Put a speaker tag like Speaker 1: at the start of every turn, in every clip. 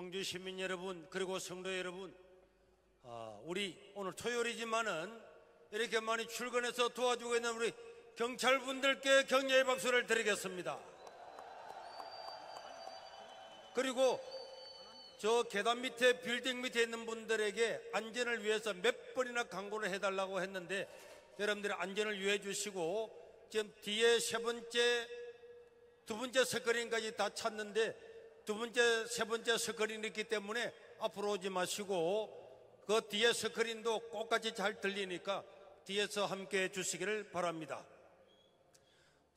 Speaker 1: 광주 시민 여러분, 그리고 성도 여러분, 우리 오늘 토요일이지만은 이렇게 많이 출근해서 도와주고 있는 우리 경찰분들께 격려의 박수를 드리겠습니다. 그리고 저 계단 밑에, 빌딩 밑에 있는 분들에게 안전을 위해서 몇 번이나 강구를 해달라고 했는데 여러분들이 안전을 유의해 주시고, 지금 뒤에 두 번째 스크린까지 다 찼는데 세 번째 스크린이 있기 때문에 앞으로 오지 마시고 그 뒤에 스크린도 똑같이 잘 들리니까 뒤에서 함께 해 주시기를 바랍니다.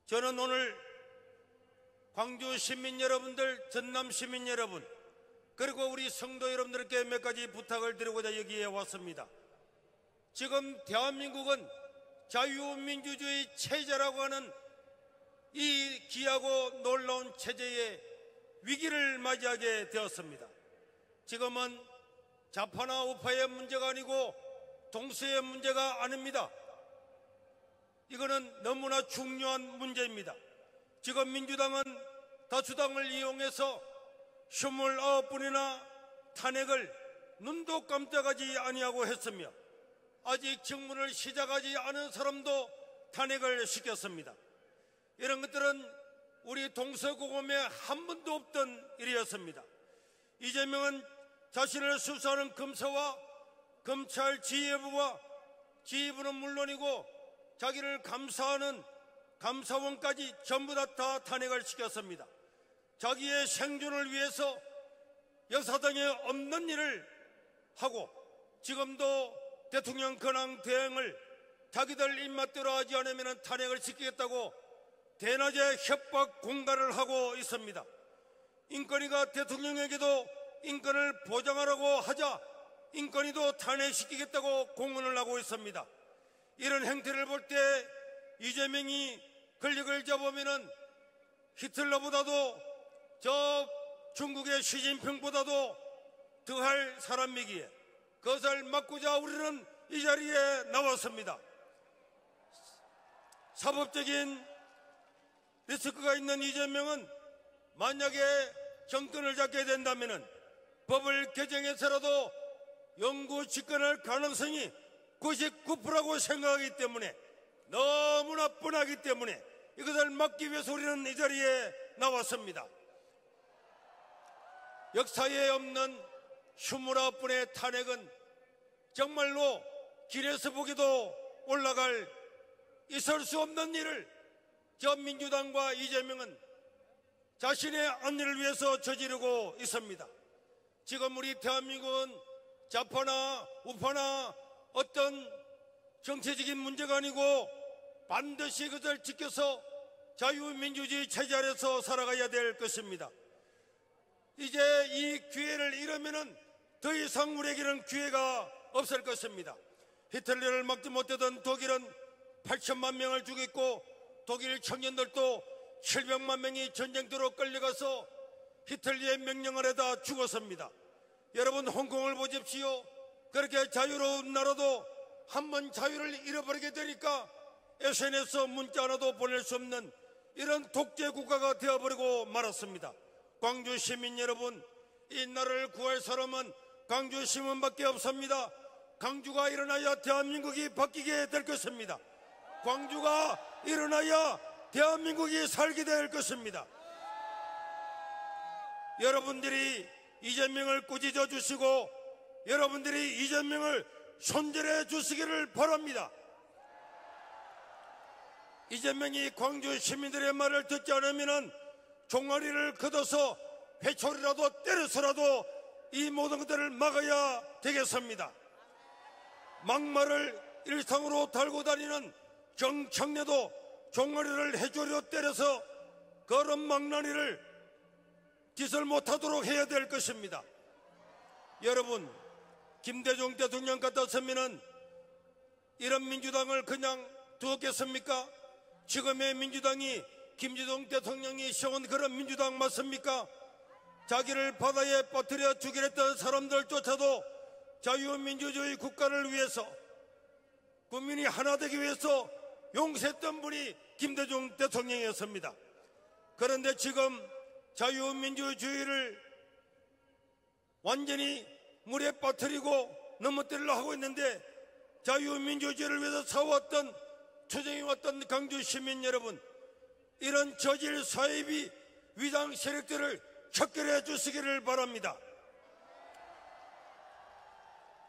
Speaker 1: 저는 오늘 광주 시민 여러분들, 전남 시민 여러분, 그리고 우리 성도 여러분들께 몇 가지 부탁을 드리고자 여기에 왔습니다. 지금 대한민국은 자유민주주의 체제라고 하는 이 귀하고 놀라운 체제의 위기를 맞이하게 되었습니다. 지금은 좌파나 우파의 문제가 아니고 동서의 문제가 아닙니다. 이거는 너무나 중요한 문제입니다. 지금 민주당은 다수당을 이용해서 29분이나 탄핵을 눈도 깜짝하지 아니하고 했으며 아직 직무를 시작하지 않은 사람도 탄핵을 시켰습니다. 이런 것들은 우리 동서고금에 한 번도 없던 일이었습니다. 이재명은 자신을 수사하는 검사와 검찰 지휘부와 지휘부는 물론이고 자기를 감사하는 감사원까지 전부 다 탄핵을 시켰습니다. 자기의 생존을 위해서 역사당에 없는 일을 하고 지금도 대통령 권한 대행을 자기들 입맛대로 하지 않으면 탄핵을 시키겠다고 대낮에 협박 공갈을 하고 있습니다. 인권위가 대통령에게도 인권을 보장하라고 하자 인권위도 탄핵시키겠다고 공언을 하고 있습니다. 이런 행태를 볼 때 이재명이 권력을 잡으면은 히틀러보다도 저 중국의 시진핑보다도 더할 사람이기에 그것을 막고자 우리는 이 자리에 나왔습니다. 사법적인 리스크가 있는 이재명은 만약에 정권을 잡게 된다면 법을 개정해서라도 영구 집권할 가능성이 99%라고 생각하기 때문에 너무나 뻔하기 때문에 이것을 막기 위해서 우리는 이 자리에 나왔습니다. 역사에 없는 29분의 탄핵은 정말로 길에서 보기도 올라갈 있을 수 없는 일을 저 민주당과 이재명은 자신의 안위를 위해서 저지르고 있습니다. 지금 우리 대한민국은 좌파나 우파나 어떤 정치적인 문제가 아니고 반드시 그것을 지켜서 자유민주주의 체제 아래서 살아가야 될 것입니다. 이제 이 기회를 잃으면 더 이상 우리에게는 기회가 없을 것입니다. 히틀러를 막지 못하던 독일은 8천만 명을 죽였고 독일 청년들도 700만 명이 전쟁터로 끌려가서 히틀러의 명령 아래다 죽었습니다. 여러분, 홍콩을 보십시오. 그렇게 자유로운 나라도 한번 자유를 잃어버리게 되니까 SNS 문자 하나도 보낼 수 없는 이런 독재 국가가 되어버리고 말았습니다. 광주 시민 여러분, 이 나라를 구할 사람은 광주 시민밖에 없습니다. 광주가 일어나야 대한민국이 바뀌게 될 것입니다. 광주가 일어나야 대한민국이 살게 될 것입니다. 여러분들이 이재명을 꾸짖어 주시고 여러분들이 이재명을 손절해 주시기를 바랍니다. 이재명이 광주 시민들의 말을 듣지 않으면 종아리를 걷어서 회초리라도 때려서라도 이 모든 것들을 막아야 되겠습니다. 막말을 일상으로 달고 다니는 정청래도 종아리를 회초리로 때려서 그런 망나니를 짓을 못하도록 해야 될 것입니다. 여러분, 김대중 대통령 같았으면 이런 민주당을 그냥 두었겠습니까? 지금의 민주당이 김대중 대통령이 세운 그런 민주당 맞습니까? 자기를 바다에 빠뜨려 죽이려 했던 사람들조차도 자유민주주의 국가를 위해서 국민이 하나 되기 위해서 용서했던 분이 김대중 대통령이었습니다. 그런데 지금 자유민주주의를 완전히 물에 빠뜨리고 넘어뜨리려 하고 있는데, 자유민주주의를 위해서 싸웠던, 투쟁해왔던 강주 시민 여러분, 이런 저질 사이비 위장 세력들을 척결해 주시기를 바랍니다.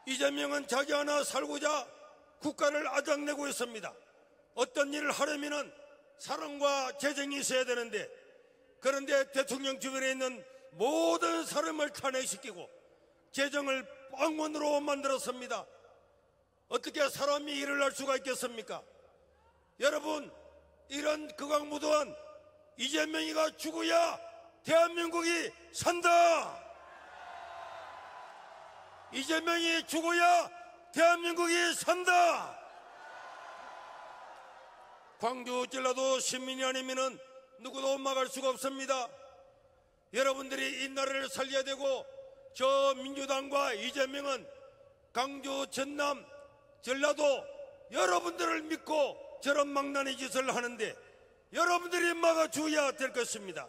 Speaker 1: 이재명은 자기 하나 살고자 국가를 아작내고 있습니다. 어떤 일을 하려면 사랑과 재정이 있어야 되는데, 그런데 대통령 주변에 있는 모든 사람을 탄핵시키고 재정을 빵원으로 만들었습니다. 어떻게 사람이 일을 할 수가 있겠습니까? 여러분, 이런 극악무도한 이재명이가 죽어야 대한민국이 산다. 이재명이 죽어야 대한민국이 산다. 광주 전라도 시민이 아니면 누구도 막을 수가 없습니다. 여러분들이 이 나라를 살려야 되고, 저 민주당과 이재명은 강주, 전남, 전라도 여러분들을 믿고 저런 망나니 짓을 하는데 여러분들이 막아줘야 될 것입니다.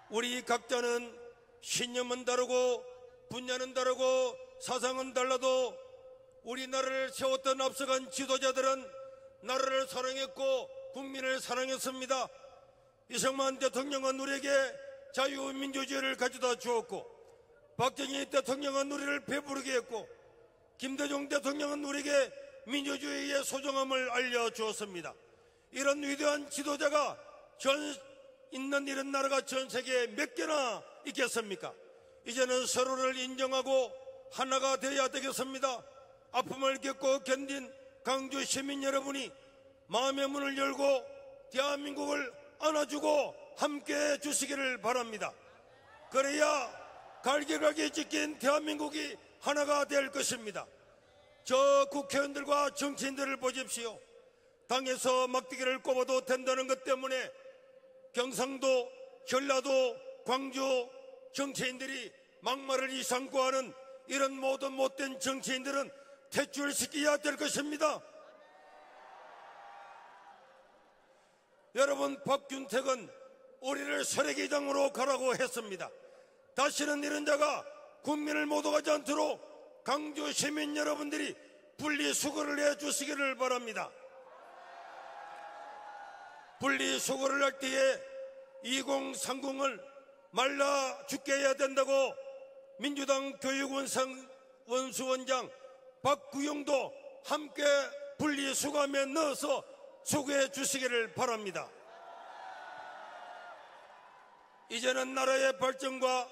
Speaker 1: 우리 각자는 신념은 다르고 분야는 다르고 사상은 달라도 우리나라를 세웠던 앞서간 지도자들은 나라를 사랑했고 국민을 사랑했습니다. 이승만 대통령은 우리에게 자유민주주의를 가져다 주었고, 박정희 대통령은 우리를 배부르게 했고, 김대중 대통령은 우리에게 민주주의의 소중함을 알려주었습니다. 이런 위대한 지도자가 있는 이런 나라가 전 세계에 몇 개나 있겠습니까? 이제는 서로를 인정하고 하나가 되어야 되겠습니다. 아픔을 겪고 견딘 강주 시민 여러분이 마음의 문을 열고 대한민국을 안아주고 함께해 주시기를 바랍니다. 그래야 갈기갈기 찢긴 대한민국이 하나가 될 것입니다. 저 국회의원들과 정치인들을 보십시오. 당에서 막대기를 꼽아도 된다는 것 때문에 경상도, 전라도, 광주 정치인들이 막말을 이상고 하는 이런 모든 못된 정치인들은 퇴출시켜야 될 것입니다. 여러분, 박균택은 우리를 서래기장으로 가라고 했습니다. 다시는 이런 자가 국민을 못 오가지 않도록 강주 시민 여러분들이 분리수거를 해주시기를 바랍니다. 분리수거를 할 때에 2030을 말라 죽게 해야 된다고 민주당 교육원수원장 박구용도 함께 분리수거함에 넣어서 수거해 주시기를 바랍니다. 이제는 나라의 발전과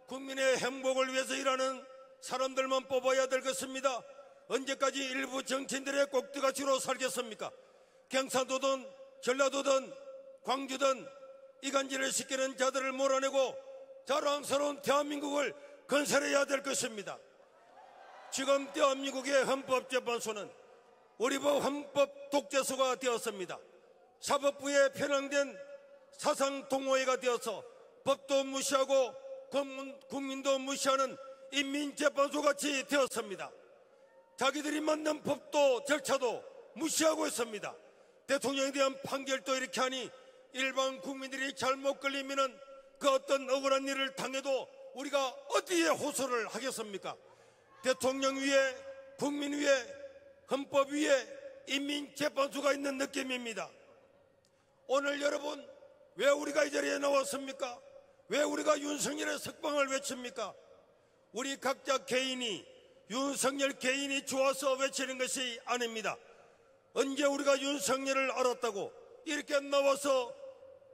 Speaker 1: 국민의 행복을 위해서 일하는 사람들만 뽑아야 될 것입니다. 언제까지 일부 정치인들의 꼭두가시로 살겠습니까? 경상도든 전라도든 광주든 이간질을 시키는 자들을 몰아내고 자랑스러운 대한민국을 건설해야 될 것입니다. 지금 대한민국의 헌법재판소는 우리 법 헌법 독재소가 되었습니다. 사법부에 편향된 사상 동호회가 되어서 법도 무시하고 국민도 무시하는 인민재판소같이 되었습니다. 자기들이 만든 법도 절차도 무시하고 있습니다. 대통령에 대한 판결도 이렇게 하니 일반 국민들이 잘못 걸리면은 그 어떤 억울한 일을 당해도 우리가 어디에 호소를 하겠습니까? 대통령 위에, 국민 위에, 헌법 위에 인민재판소가 있는 느낌입니다. 오늘 여러분, 왜 우리가 이 자리에 나왔습니까? 왜 우리가 윤석열의 석방을 외칩니까? 우리 각자 개인이, 윤석열 개인이 좋아서 외치는 것이 아닙니다. 언제 우리가 윤석열을 알았다고 이렇게 나와서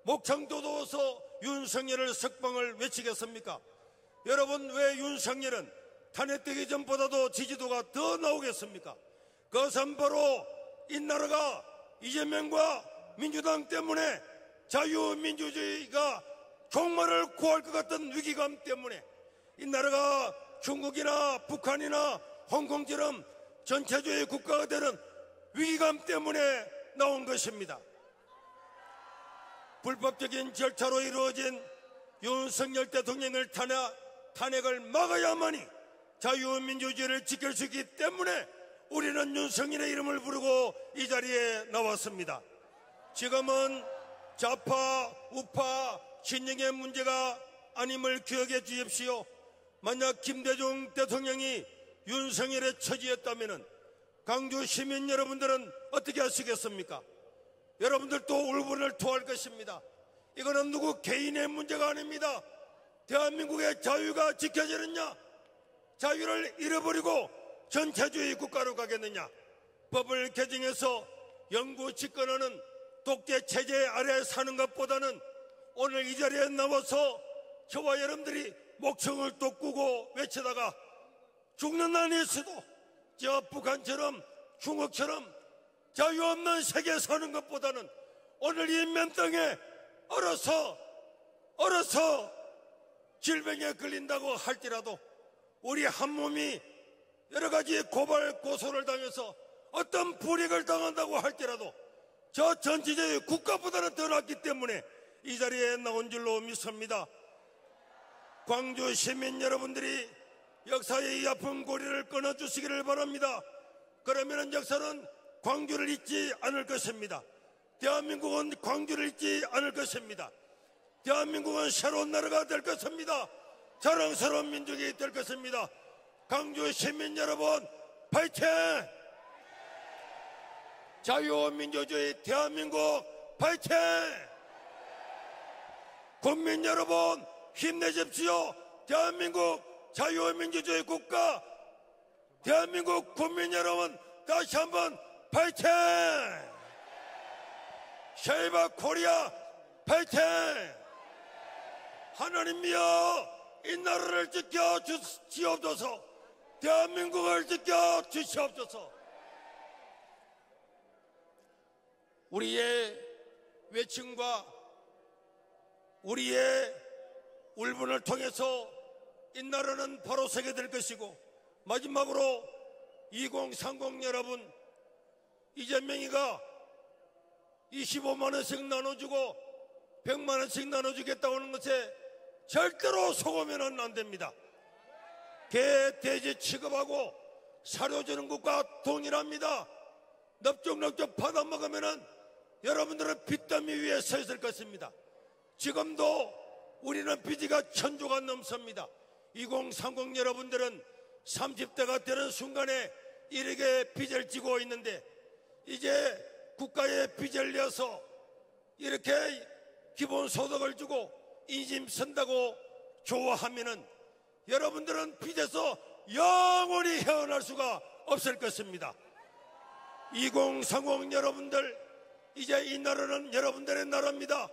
Speaker 1: 목청 돋워서 윤석열을 석방을 외치겠습니까? 여러분, 왜 윤석열은 탄핵되기 전보다도 지지도가 더 나오겠습니까? 그것은 바로 이 나라가 이재명과 민주당 때문에 자유민주주의가 종말을 구할 것 같은 위기감 때문에, 이 나라가 중국이나 북한이나 홍콩처럼 전체주의 국가가 되는 위기감 때문에 나온 것입니다. 불법적인 절차로 이루어진 윤석열 대통령을 탄핵을 막아야만이 자유민주주의를 지킬 수 있기 때문에 우리는 윤석열의 이름을 부르고 이 자리에 나왔습니다. 지금은 좌파, 우파, 진영의 문제가 아님을 기억해 주십시오. 만약 김대중 대통령이 윤석열의 처지였다면 광주 시민 여러분들은 어떻게 하시겠습니까? 여러분들도 울분을 토할 것입니다. 이거는 누구 개인의 문제가 아닙니다. 대한민국의 자유가 지켜지느냐, 자유를 잃어버리고 전체주의 국가로 가겠느냐. 법을 개정해서 영구 집권하는 독재 체제 아래 사는 것보다는 오늘 이 자리에 나와서 저와 여러분들이 목청을 또 꾸고 외치다가 죽는 날이 있어도 저 북한처럼 중국처럼 자유 없는 세계에 사는 것보다는 오늘 이 맨땅에 얼어서 질병에 걸린다고 할지라도 우리 한 몸이 여러 가지 고발 고소를 당해서 어떤 불이익을 당한다고 할지라도 저 전체적인 국가보다는 더 낫기 때문에 이 자리에 나온 줄로 믿습니다. 광주 시민 여러분들이 역사의 이 아픈 고리를 끊어주시기를 바랍니다. 그러면 역사는 광주를 잊지 않을 것입니다. 대한민국은 광주를 잊지 않을 것입니다. 대한민국은 새로운 나라가 될 것입니다. 자랑스러운 민족이 될 것입니다. 광주 시민 여러분, 파이팅! 자유민주주의 대한민국 파이팅! 국민 여러분 힘내십시오. 대한민국 자유민주주의 국가, 대한민국 국민 여러분 다시 한번 파이팅! 쉐이바 코리아 파이팅! 하나님이여 이 나라를 지켜 주시옵소서. 대한민국을 지켜 주시옵소서. 우리의 외침과 우리의 울분을 통해서 이 나라는 바로 서게 될 것이고, 마지막으로 2030 여러분, 이재명이가 25만 원씩 나눠주고 100만 원씩 나눠주겠다고 하는 것에 절대로 속으면 안 됩니다. 개, 돼지 취급하고 사료 주는 것과 동일합니다. 넙죽넙죽 받아먹으면 여러분들은 빚더미 위에 서 있을 것입니다. 지금도 우리는 빚이가 1000조가 넘습니다. 2030 여러분들은 30대가 되는 순간에 이렇게 빚을 지고 있는데, 이제 국가에 빚을 내서 이렇게 기본소득을 주고 인심 쓴다고 좋아하면은 여러분들은 빚에서 영원히 헤어날 수가 없을 것입니다. 2030 여러분들, 이제 이 나라는 여러분들의 나라입니다.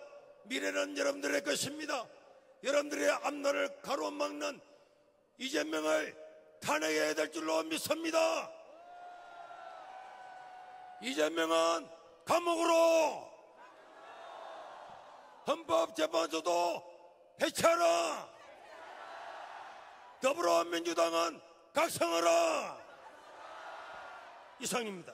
Speaker 1: 미래는 여러분들의 것입니다. 여러분들의 앞날을 가로막는 이재명을 탄핵해야 될 줄로 믿습니다. 이재명은 감옥으로, 헌법재판소도 해체하라, 더불어민주당은 각성하라. 이상입니다.